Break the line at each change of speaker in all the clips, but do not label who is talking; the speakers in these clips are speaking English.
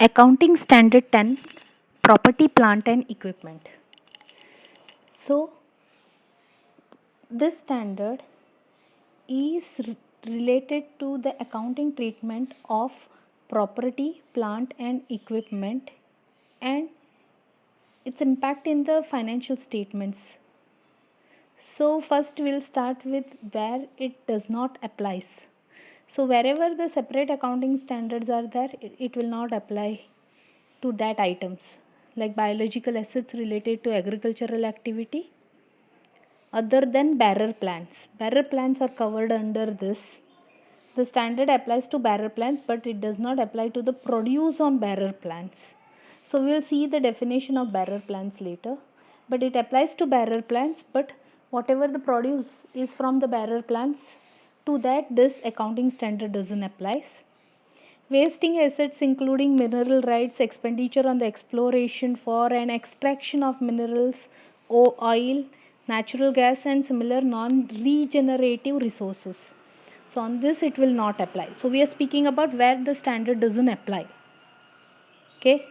Accounting Standard 10, Property, Plant and Equipment. So, this standard is related to the accounting treatment of property, plant and equipment and its impact in the financial statements. So, first we'll start with where it does not applies. So, wherever the separate accounting standards are there, it will not apply to that items like biological assets related to agricultural activity other than bearer plants. Bearer plants are covered under this. The standard applies to bearer plants but it does not apply to the produce on bearer plants. So we will see the definition of bearer plants later, but it applies to bearer plants, but whatever the produce is from the bearer plants, to that this accounting standard doesn't apply. Wasting assets including mineral rights, expenditure on the exploration for and extraction of minerals, oil, natural gas and similar non-regenerative resources. So on this it will not apply. So we are speaking about where the standard doesn't apply. Okay.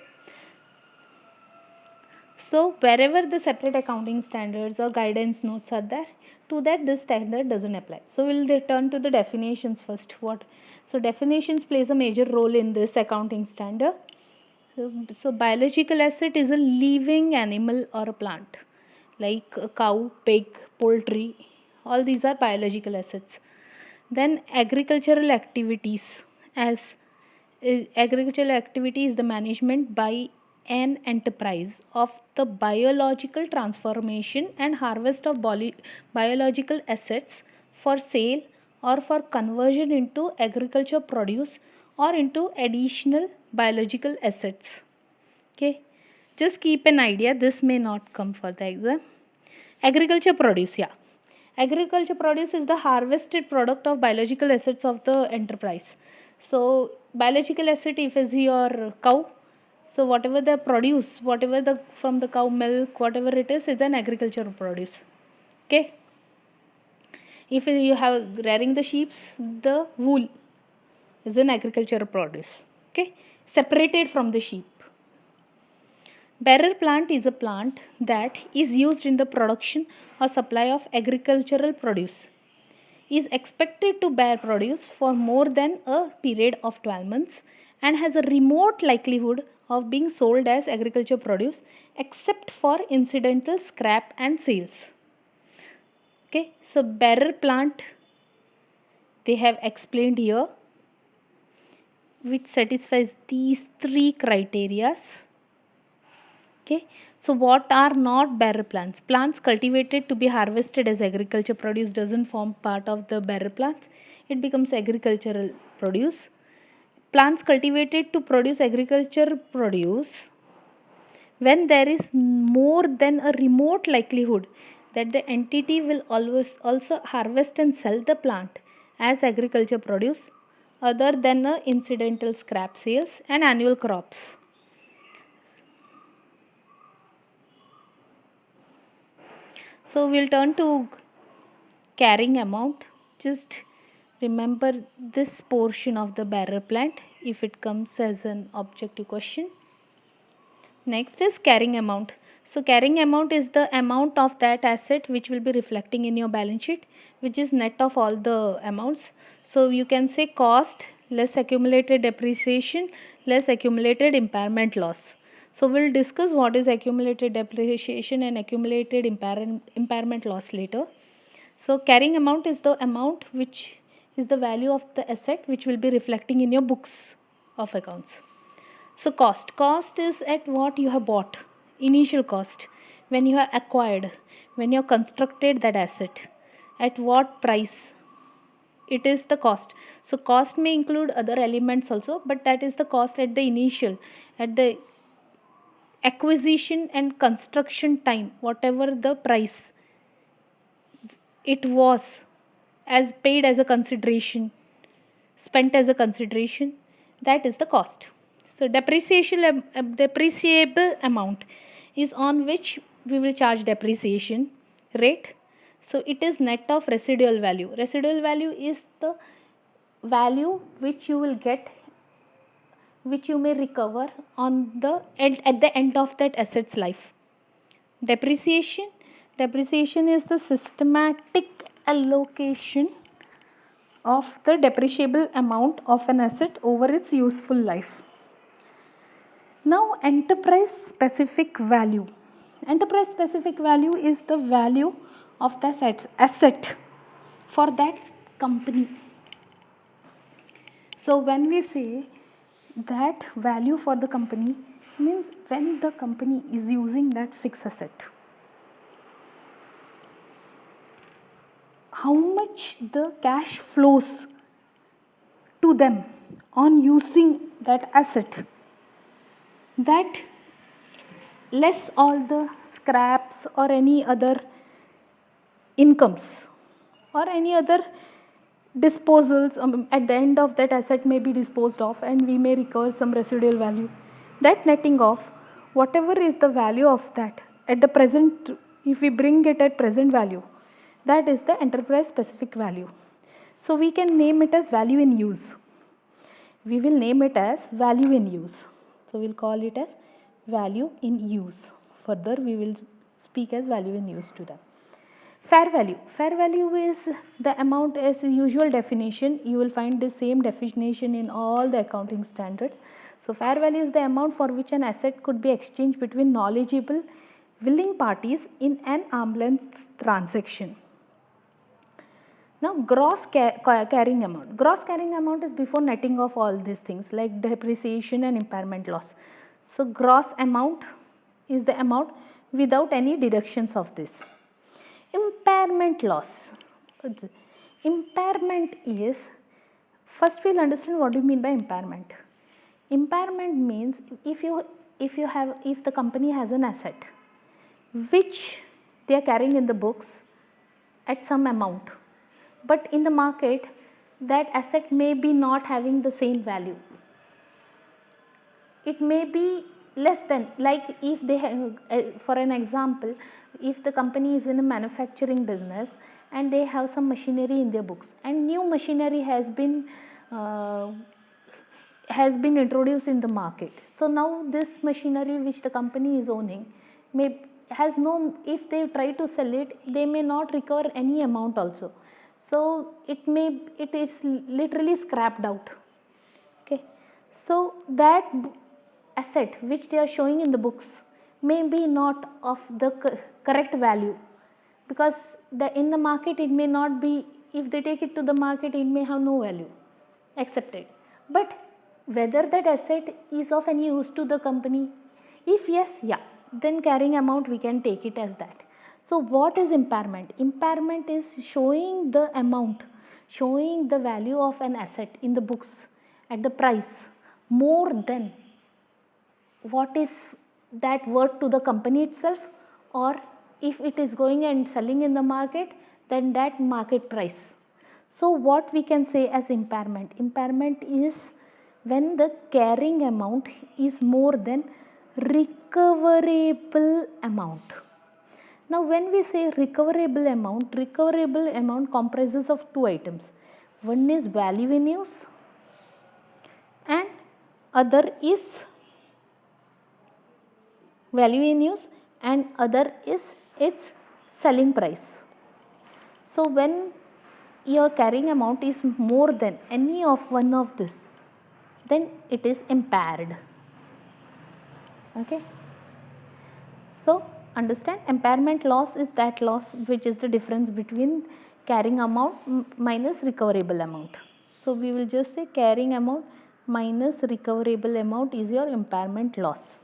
So wherever the separate accounting standards or guidance notes are there, to that this standard doesn't apply. So we'll return to the definitions first. So definitions plays a major role in this accounting standard. So biological asset is a living animal or a plant like a cow, pig, poultry. All these are biological assets. Then agricultural activities, as agricultural activity is the management by an enterprise of the biological transformation and harvest of biological assets for sale or for conversion into agriculture produce or into additional biological assets. Okay, just keep an idea, this may not come for the exam. Agriculture produce, yeah. Agriculture produce is the harvested product of biological assets of the enterprise. So biological asset if is your cow, so whatever the produce, whatever the from the cow milk, whatever it is an agricultural produce. Okay. If you have rearing the sheep, the wool is an agricultural produce. Okay, separated from the sheep. Bearer plant is a plant that is used in the production or supply of agricultural produce. Is expected to bear produce for more than a period of 12 months and has a remote likelihood of being sold as agriculture produce except for incidental scrap and sales. Okay, so bearer plant they have explained here which satisfies these three criterias. Okay, so what are not bearer plants? Plants cultivated to be harvested as agriculture produce doesn't form part of the bearer plants. It becomes agricultural produce. Plants cultivated to produce agriculture produce when there is more than a remote likelihood that the entity will always also harvest and sell the plant as agriculture produce other than a incidental scrap sales and annual crops. So we'll turn to carrying amount. Just remember this portion of the bearer plant if it comes as an objective question. Next is carrying amount. So carrying amount is the amount of that asset which will be reflecting in your balance sheet, which is net of all the amounts. So you can say cost less accumulated depreciation less accumulated impairment loss. So we'll discuss what is accumulated depreciation and accumulated impairment loss later. So carrying amount is the amount which is the value of the asset which will be reflecting in your books of accounts. So cost is at what you have bought, initial cost, when you have acquired, when you have constructed that asset, at what price. It is the cost. So cost may include other elements also, but that is the cost at the initial, at the acquisition and construction time, whatever the price it was as paid as a consideration, spent as a consideration, that is the cost. So depreciable amount is on which we will charge depreciation rate. So it is net of residual value. Residual value is the value which you will get which you may recover on the end, at the end of that asset's life. Depreciation. Depreciation is the systematic allocation of the depreciable amount of an asset over its useful life. Now, enterprise specific value. Enterprise specific value is the value of the asset for that company. So, when we say that value for the company, means when the company is using that fixed asset, how much the cash flows to them on using that asset, that less all the scraps or any other incomes or any other disposals at the end of that asset may be disposed of and we may recover some residual value. That netting off, whatever is the value of that at the present, if we bring it at present value, that is the enterprise specific value. So we can name it as value in use. We will name it as value in use. So we'll call it as value in use. Further we will speak as value in use to them. Fair value. Fair value is the amount as usual definition. You will find the same definition in all the accounting standards. So fair value is the amount for which an asset could be exchanged between knowledgeable, willing parties in an arm's length transaction. Now, gross carrying amount. Gross carrying amount is before netting of all these things like depreciation and impairment loss. So, gross amount is the amount without any deductions of this. Impairment loss. Impairment is, first we will understand what do you mean by impairment. Impairment means if the company has an asset which they are carrying in the books at some amount, but in the market that asset may be not having the same value. It may be less than, like if they have, for an example, if the company is in a manufacturing business and they have some machinery in their books and new machinery has been introduced in the market. So now this machinery which the company is owning if they try to sell it, they may not recover any amount also. So it is literally scrapped out. Okay. So that asset which they are showing in the books may be not of the correct value, because in the market it may not be, if they take it to the market it may have no value accepted. But whether that asset is of any use to the company, if yes, yeah, then carrying amount we can take it as that. So what is impairment? Impairment is showing the amount, showing the value of an asset in the books at the price more than what is that worth to the company itself, or if it is going and selling in the market, then that market price. So what we can say as impairment? Impairment is when the carrying amount is more than recoverable amount. Now when we say recoverable amount comprises of two items. One is value in use and other is its selling price. So when your carrying amount is more than any of one of this, then it is impaired. Okay. So understand, impairment loss is that loss which is the difference between carrying amount minus recoverable amount. So we will just say carrying amount minus recoverable amount is your impairment loss.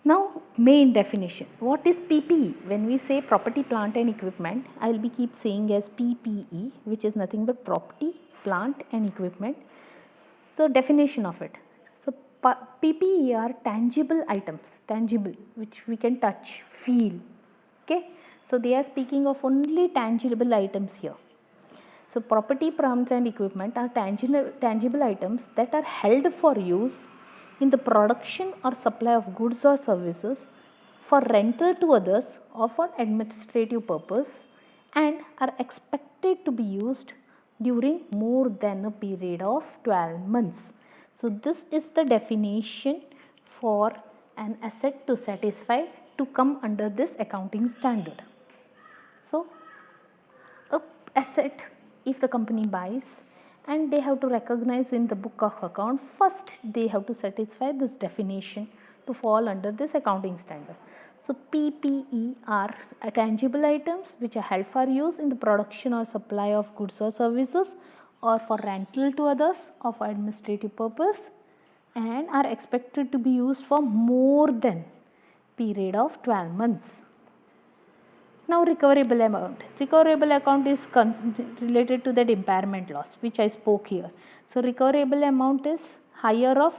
Now main definition. What is PPE? When we say property, plant and equipment, I will be keep saying as PPE, which is nothing but property, plant and equipment. So definition of it. So PPE are tangible items, which we can touch, feel. Okay. So they are speaking of only tangible items here. So property, plant and equipment are tangible items that are held for use in the production or supply of goods or services, for rental to others or for administrative purpose, and are expected to be used during more than a period of 12 months. So this is the definition for an asset to satisfy to come under this accounting standard. So a asset, if the company buys and they have to recognize in the book of account, first they have to satisfy this definition to fall under this accounting standard. So PPE are tangible items which are held for use in the production or supply of goods or services, or for rental to others, or for administrative purpose, and are expected to be used for more than period of 12 months. Now recoverable amount. Recoverable account is related to that impairment loss which I spoke here. So recoverable amount is higher of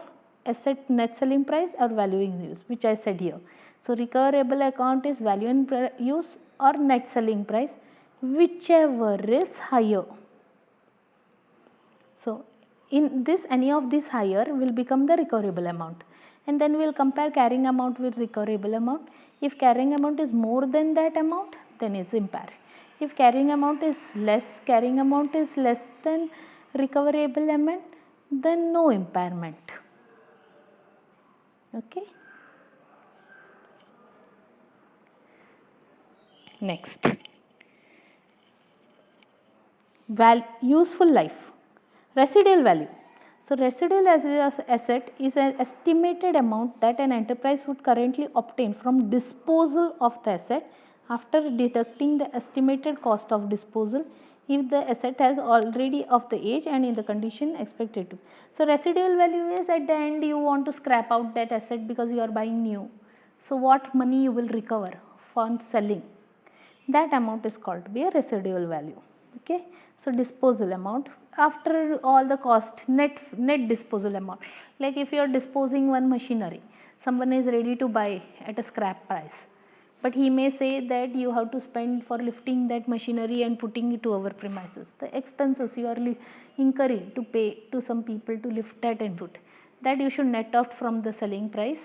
asset net selling price or value in use, which I said here. So recoverable account is value in use or net selling price, whichever is higher. So in this, any of these higher will become the recoverable amount, and then we will compare carrying amount with recoverable amount. If carrying amount is more than that amount, then it's impaired. If carrying amount is less than recoverable amount, then no impairment. Okay. Next, useful life, residual value. So residual asset is an estimated amount that an enterprise would currently obtain from disposal of the asset after deducting the estimated cost of disposal if the asset has already of the age and in the condition expected to. So residual value is at the end you want to scrap out that asset because you are buying new. So what money you will recover from selling, that amount is called to be a residual value. Okay. So disposal amount after all the cost, net disposal amount. Like if you are disposing one machinery, someone is ready to buy at a scrap price, but he may say that you have to spend for lifting that machinery and putting it to our premises. The expenses you are incurring to pay to some people to lift that and put, that you should net out from the selling price,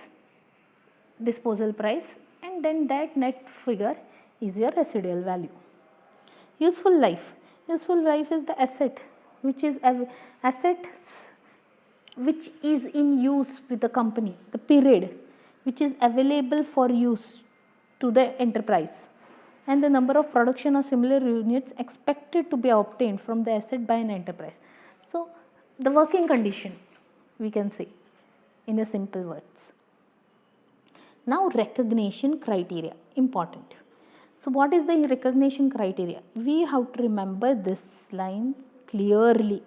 disposal price, and then that net figure is your residual value. Useful life. Useful life is the asset which is which is in use with the company, the period which is available for use to the enterprise, and the number of production or similar units expected to be obtained from the asset by an enterprise. So the working condition we can say in a simple words. Now recognition criteria, important. So what is the recognition criteria? We have to remember this line clearly.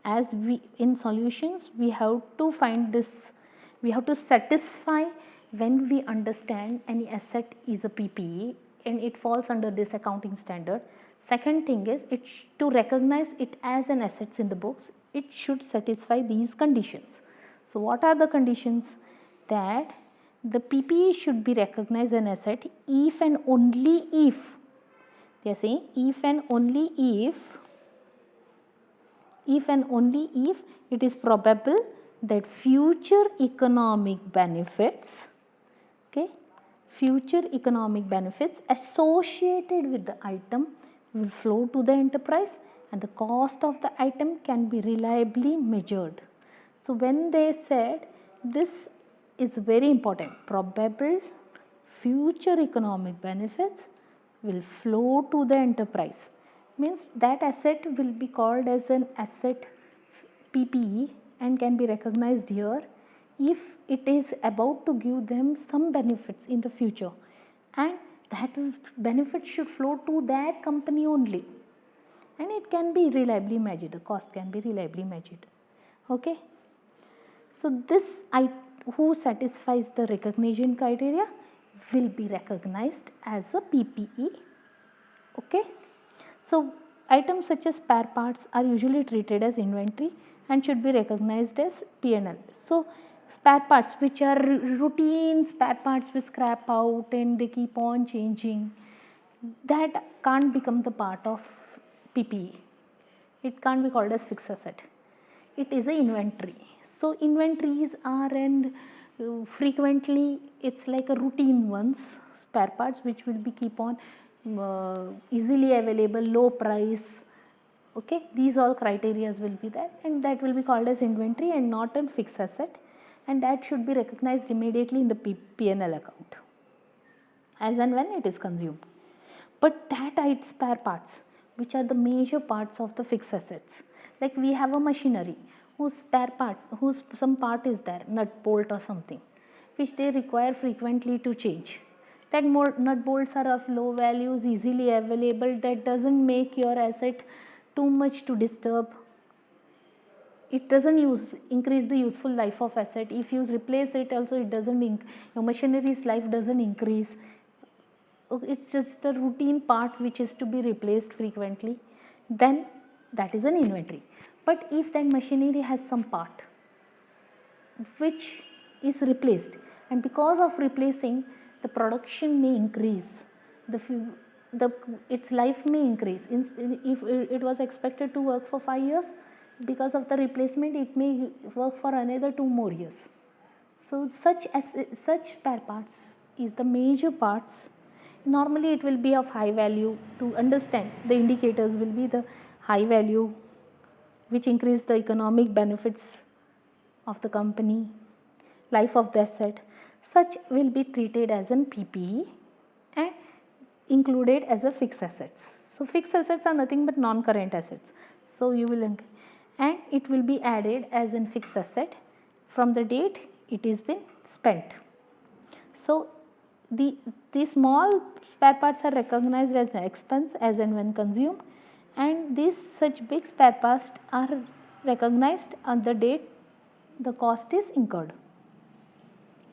As we in solutions, we have to find this, we have to satisfy when we understand any asset is a PPE and it falls under this accounting standard. Second thing is to recognize it as an assets in the books, it should satisfy these conditions. So what are the conditions? That the PPE should be recognized an asset if and only if, they are saying if and only if it is probable that future economic benefits, okay, future economic benefits associated with the item will flow to the enterprise and the cost of the item can be reliably measured. So when they said this is very important, probable future economic benefits will flow to the enterprise, means that asset will be called as an asset PPE and can be recognized here if it is about to give them some benefits in the future, and that benefit should flow to that company only, and it can be reliably measured, the cost can be reliably measured. Okay. So this who satisfies the recognition criteria will be recognized as a PPE. Okay. So items such as spare parts are usually treated as inventory and should be recognized as P&L. So spare parts which are routine spare parts which scrap out and they keep on changing, that can't become the part of PPE. It can't be called as fixed asset. It is a inventory. So inventories are frequently it's like a routine ones, spare parts which will be keep on easily available, low price, Okay, these all criteria will be there, and that will be called as inventory and not a fixed asset, and that should be recognized immediately in the P&L account as and when it is consumed. But that its spare parts, which are the major parts of the fixed assets, like we have a machinery whose spare parts, whose some part is there, nut bolt or something, which they require frequently to change. That more nut bolts are of low values, easily available, that doesn't make your asset too much to disturb. It doesn't increase the useful life of asset. If you replace it also, it doesn't your machinery's life doesn't increase. It's just the routine part which is to be replaced frequently, then that is an inventory. But if that machinery has some part which is replaced, and because of replacing, the production may increase, its life may increase. If it was expected to work for 5 years, because of the replacement it may work for another 2 more years. So such spare parts is the major parts. Normally it will be of high value. To understand, the indicators will be the high value, which increase the economic benefits of the company, life of the asset. Such will be treated as an PPE and included as a fixed assets. So fixed assets are nothing but non-current assets. So you will, and it will be added as in fixed asset from the date it is been spent. So the small spare parts are recognized as an expense as and when consumed, and these such big spare parts are recognized on the date the cost is incurred.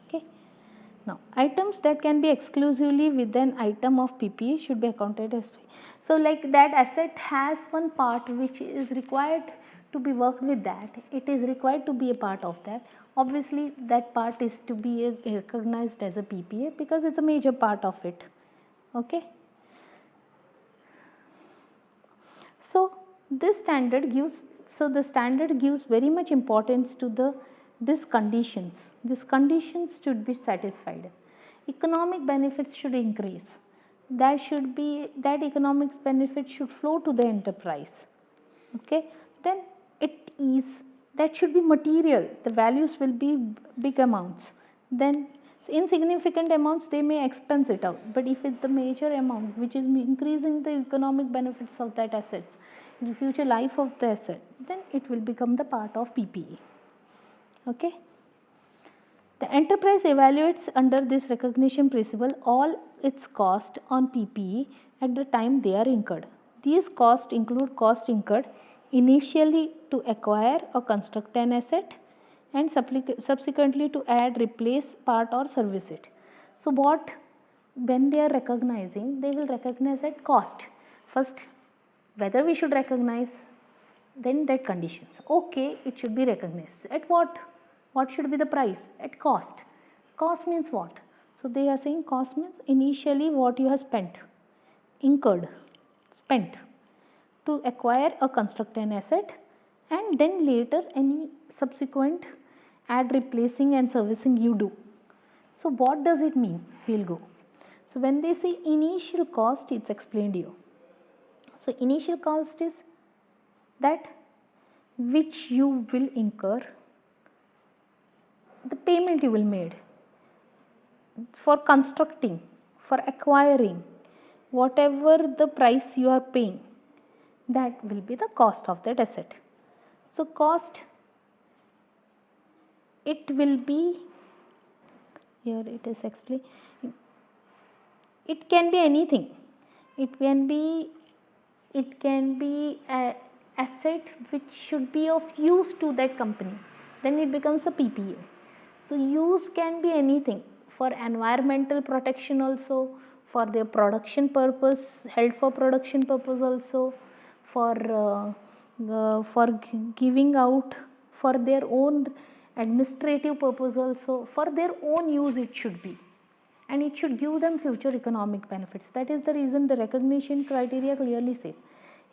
Okay. Now items that can be exclusively with an item of PPE should be accounted as. So like that asset has one part which is required to be worked with, that it is required to be a part of that. Obviously that part is to be recognized as a PPA because it's a major part of it. Okay. So this standard gives, the standard gives very much importance to these conditions. These conditions should be satisfied. Economic benefits should increase. That economic benefit should flow to the enterprise. Okay. Then that should be material. The values will be big amounts. Then insignificant amounts they may expense it out. But if it's the major amount which is increasing the economic benefits of that assets, the future life of the asset, then it will become the part of PPE. Okay. The enterprise evaluates under this recognition principle all its cost on PPE at the time they are incurred. These costs include costs incurred initially to acquire or construct an asset and subsequently to add, replace part or service it. So when they are recognizing, they will recognize at cost. First, whether we should recognize, then that conditions. Okay, it should be recognized. At what? What should be the price? At cost. Cost means what? So they are saying cost means initially what you have spent, incurred, spent to acquire or construct an asset, and then later any subsequent add, replacing and servicing you do. So what does it mean? We will go. So when they say initial cost, it's explained here. So initial cost is that which you will incur, the payment you will made for constructing, for acquiring, whatever the price you are paying, that will be the cost of that asset. So cost, it will be, here it is explained, it can be anything. It can be a asset which should be of use to that company, then it becomes a PPA. So use can be anything, for environmental protection also, for their production purpose, held for production purpose also, for giving out, for their own administrative purpose also, for their own use it should be, and it should give them future economic benefits. That is the reason the recognition criteria clearly says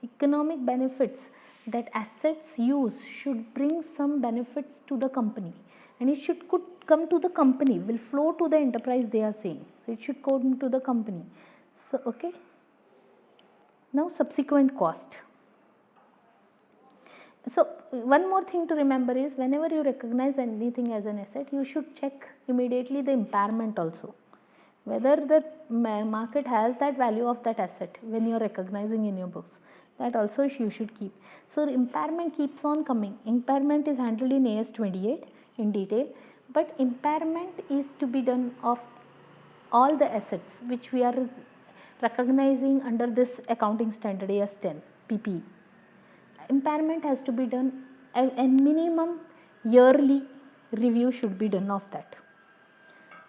economic benefits, that assets use should bring some benefits to the company, and it could come to the company, will flow to the enterprise they are saying. So it should come to the company. So okay. Now subsequent cost. So one more thing to remember is whenever you recognize anything as an asset, you should check immediately the impairment also, whether the market has that value of that asset when you are recognizing in your books. That also you should keep. So impairment keeps on coming. Impairment is handled in AS 28 in detail, but impairment is to be done of all the assets which we are recognizing under this accounting standard AS 10 PPE. Impairment has to be done, a minimum yearly review should be done of that.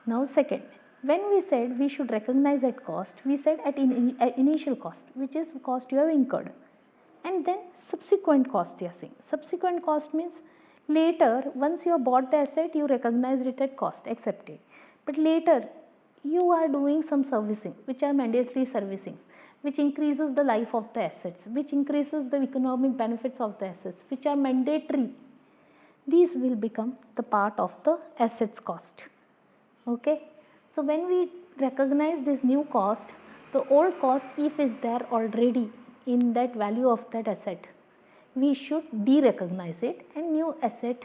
Now second, when we said we should recognize at cost, we said at initial cost, which is cost you have incurred, and then subsequent cost you are saying. Subsequent cost means later, once you have bought the asset, you recognize it at cost, accepted. But later you are doing some servicing, which are mandatory servicing, which increases the life of the assets, which increases the economic benefits of the assets, which are mandatory. These will become the part of the assets cost. Okay. So when we recognize this new cost, the old cost, if is there already in that value of that asset, we should de-recognize it, and new asset,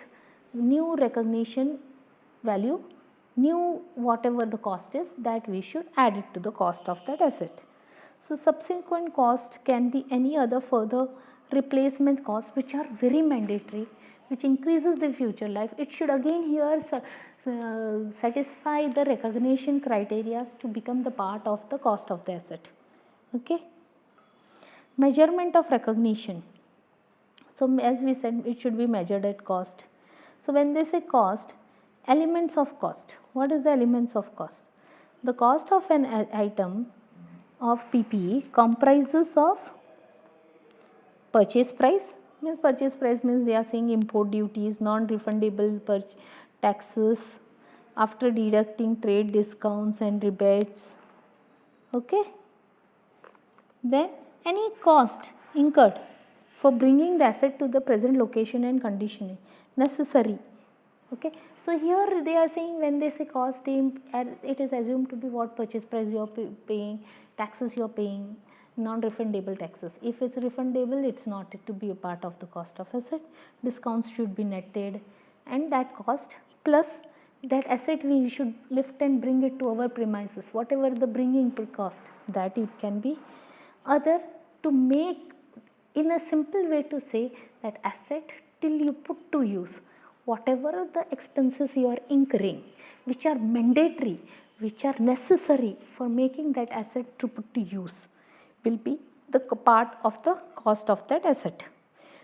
new recognition value, new whatever the cost is, that we should add it to the cost of that asset. So subsequent cost can be any other further replacement costs which are very mandatory, which increases the future life. It should again here satisfy the recognition criteria to become the part of the cost of the asset. Okay. Measurement of recognition. So as we said, it should be measured at cost. So when they say cost, elements of cost. What is the elements of cost? The cost of an item of PPE comprises of purchase price. Purchase price means they are saying import duties, non-refundable taxes, after deducting trade discounts and rebates. Okay. Then any cost incurred for bringing the asset to the present location and conditioning necessary. Okay. So here they are saying when they say cost, it is assumed to be what purchase price you are paying, taxes you are paying, non-refundable taxes. If it's refundable, it's not to be a part of the cost of asset. Discounts should be netted, and that cost plus that asset we should lift and bring it to our premises, whatever the bringing cost, that it can be other, to make in a simple way to say that asset till you put to use, whatever the expenses you are incurring, which are mandatory, which are necessary for making that asset to put to use, will be the part of the cost of that asset.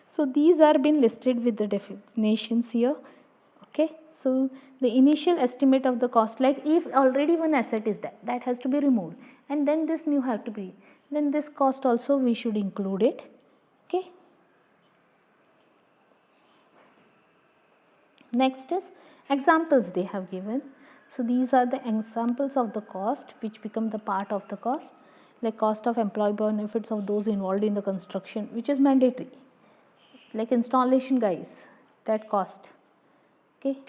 So these are been listed with the definitions here. Okay. So the initial estimate of the cost, like if already one asset is there, that has to be removed, and then this new have to be, then this cost also we should include it. Okay. Next is examples they have given. So these are the examples of the cost which become the part of the cost, like cost of employee benefits of those involved in the construction, which is mandatory, like installation guys, that cost. Okay.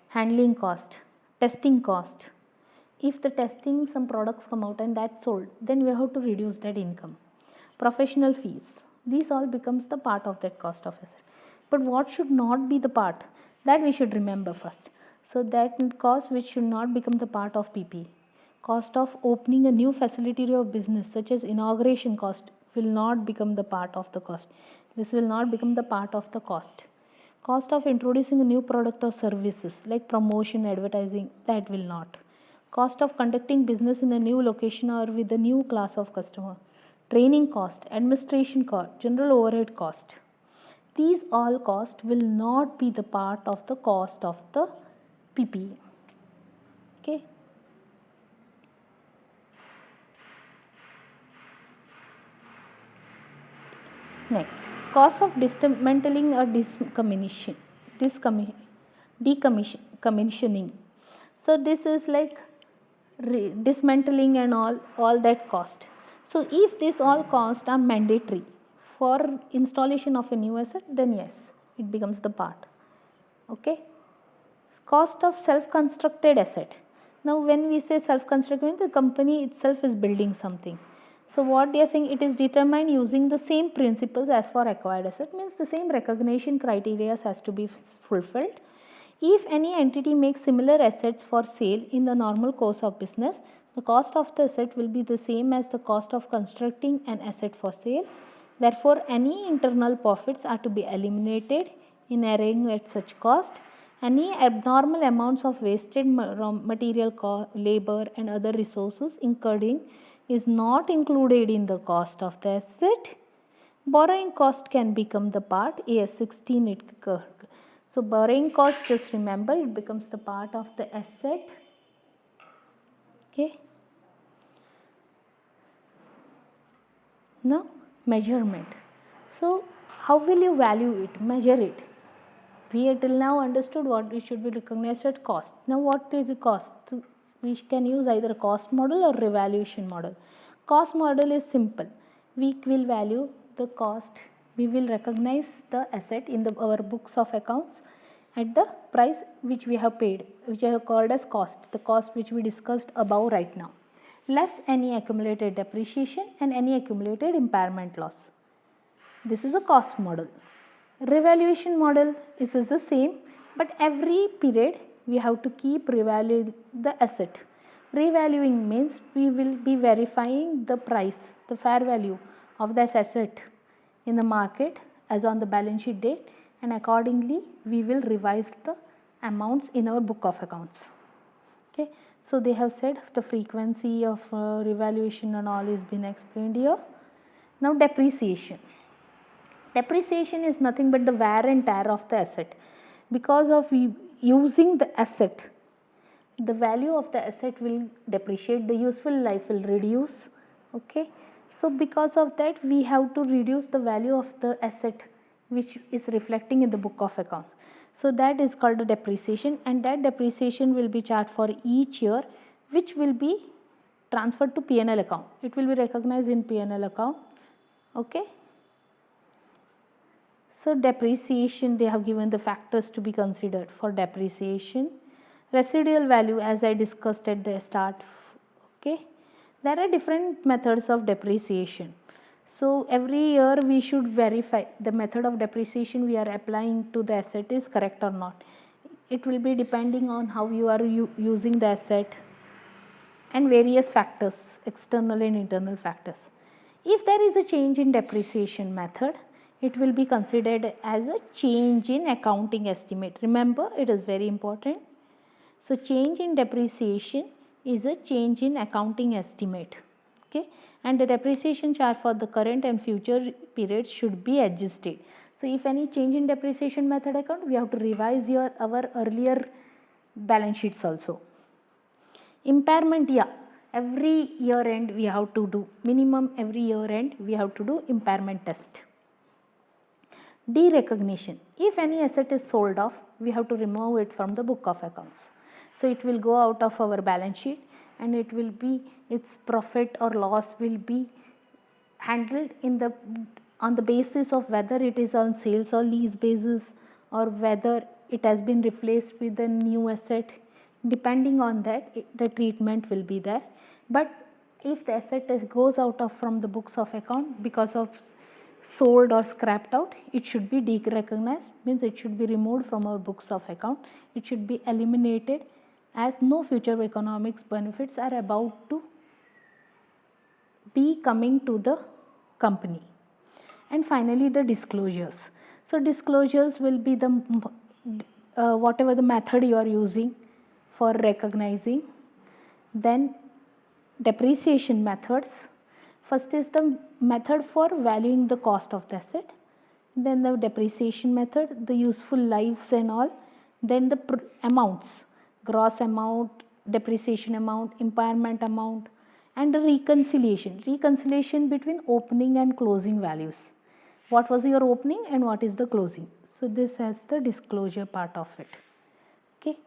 Handling cost, testing cost. If the testing some products come out and that's sold, then we have to reduce that income. Professional fees, these all becomes the part of that cost of asset. But what should not be the part, that we should remember first. So that cost which should not become the part of PP. Cost of opening a new facility of business such as inauguration cost will not become the part of the cost. This will not become the part of the cost. Cost of introducing a new product or services like promotion, advertising, that will not. Cost of conducting business in a new location or with a new class of customer. Training cost, administration cost, general overhead cost. These all costs will not be the part of the cost of the PPE. Okay. Next, cost of dismantling or decommissioning. So this is like dismantling and all that cost. So if these all costs are mandatory for installation of a new asset, then yes, it becomes the part. Okay. Cost of self-constructed asset. Now when we say self-constructed, the company itself is building something. So what they are saying, it is determined using the same principles as for acquired asset, means the same recognition criteria has to be fulfilled. If any entity makes similar assets for sale in the normal course of business, the cost of the asset will be the same as the cost of constructing an asset for sale. Therefore, any internal profits are to be eliminated in arriving at such cost. Any abnormal amounts of wasted material, labor and other resources incurred in is not included in the cost of the asset. Borrowing cost can become the part AS 16 it. So borrowing cost, just remember, it becomes the part of the asset. Okay. Now measurement. So how will you value it, measure it? We till now understood what we should be recognized at cost. Now what is the cost? We can use either a cost model or revaluation model. Cost model is simple. We will value the cost. We will recognize the asset in our books of accounts at the price which we have paid, which I have called as cost, the cost which we discussed above right now, less any accumulated depreciation and any accumulated impairment loss. This is a cost model. Revaluation model is the same, but every period we have to keep revaluing the asset. Revaluing means we will be verifying the price, the fair value of that asset in the market as on the balance sheet date, and accordingly we will revise the amounts in our book of accounts. Okay. So they have said the frequency of revaluation and all is been explained here. Now depreciation. Depreciation is nothing but the wear and tear of the asset. Because of using the asset, the value of the asset will depreciate, the useful life will reduce. Okay. So because of that we have to reduce the value of the asset which is reflecting in the book of accounts. So that is called a depreciation, and that depreciation will be charged for each year, which will be transferred to P&L account. It will be recognized in P&L account. Okay. So depreciation, they have given the factors to be considered for depreciation. Residual value, as I discussed at the start. Okay. There are different methods of depreciation. So every year we should verify the method of depreciation we are applying to the asset is correct or not. It will be depending on how you are using the asset and various factors, external and internal factors. If there is a change in depreciation method, it will be considered as a change in accounting estimate. Remember, it is very important. So change in depreciation is a change in accounting estimate. Okay. And the depreciation charge for the current and future periods should be adjusted. So if any change in depreciation method account, we have to revise our earlier balance sheets also. Impairment, yeah, every year end we have to do, minimum every year end we have to do impairment test. Derecognition, if any asset is sold off, we have to remove it from the book of accounts. So it will go out of our balance sheet, and it will be, its profit or loss will be handled on the basis of whether it is on sales or lease basis, or whether it has been replaced with a new asset. Depending on that, the treatment will be there. But if the asset goes out of from the books of account because of sold or scrapped out, it should be derecognized, means it should be removed from our books of account. It should be eliminated, as no future economics benefits are about to be coming to the company. And finally the disclosures. So disclosures will be the whatever the method you are using for recognizing. Then depreciation methods. First is the method for valuing the cost of the asset, then the depreciation method, the useful lives and all, then the amounts, gross amount, depreciation amount, impairment amount, and the reconciliation between opening and closing values. What was your opening and what is the closing? So this has the disclosure part of it. Okay,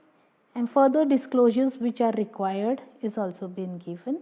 and further disclosures which are required is also been given.